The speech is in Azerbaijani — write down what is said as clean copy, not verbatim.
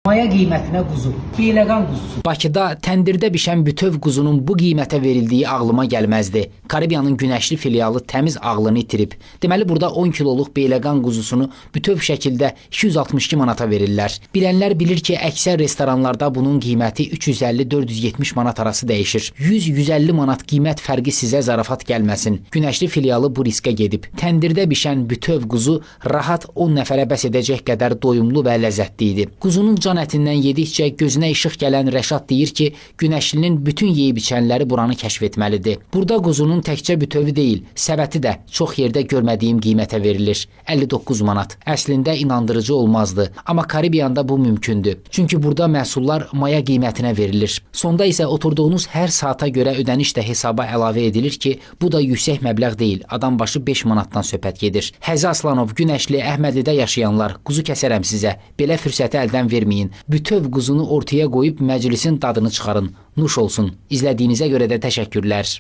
Maya qiymətinə quzu, Beyləqan quzusu. Bakıda təndirdə bişən bütöv quzunun bu qiymətə verildiyi ağlıma gəlməzdi. Karibiyanın günəşli filialı təmiz ağlını itirib. Deməli burada 10 kiloluq Beyləqan quzusunu bütöv şəkildə 262 manata verirlər. Bilənlər bilir ki, əksər restoranlarda bunun qiyməti 350-470 manat arası dəyişir. 100-150 manat qiymət fərqi sizə zarafat gəlməsin. Günəşli filialı bu riskə gedib. Təndirdə bişən bütöv quzu rahat 10 nəfərə bəs edəcək qədər doyumlu və ləzzətli idi. Quzunun can ətindən yedikcə gözünə işıq gələn Rəşad deyir ki, Günəşlinin bütün yeyib içənləri buranı kəşf etməlidir. Burada quzunun təkcə bütövi deyil, səbəti də çox yerdə görmədiyim qiymətə verilir. 59 manat. Əslində inandırıcı olmazdı, amma Karibiyanda bu mümkündür. Çünki burada məhsullar maya qiymətinə verilir. Sonda isə oturduğunuz hər saata görə ödəniş də hesaba əlavə edilir ki, bu da yüksək məbləğ deyil. Adam başı 5 manatdan söhbət gedir. Həzi Aslanov, Günəşli, Əhmədidə yaşayanlar, quzu kəsərəm sizə. Belə fürsəti əldən verməyin. Bütöv quzunu ortaya qoyub məclisin dadını çıxarın. Nuş olsun. İzlədiyinizə görə də təşəkkürlər.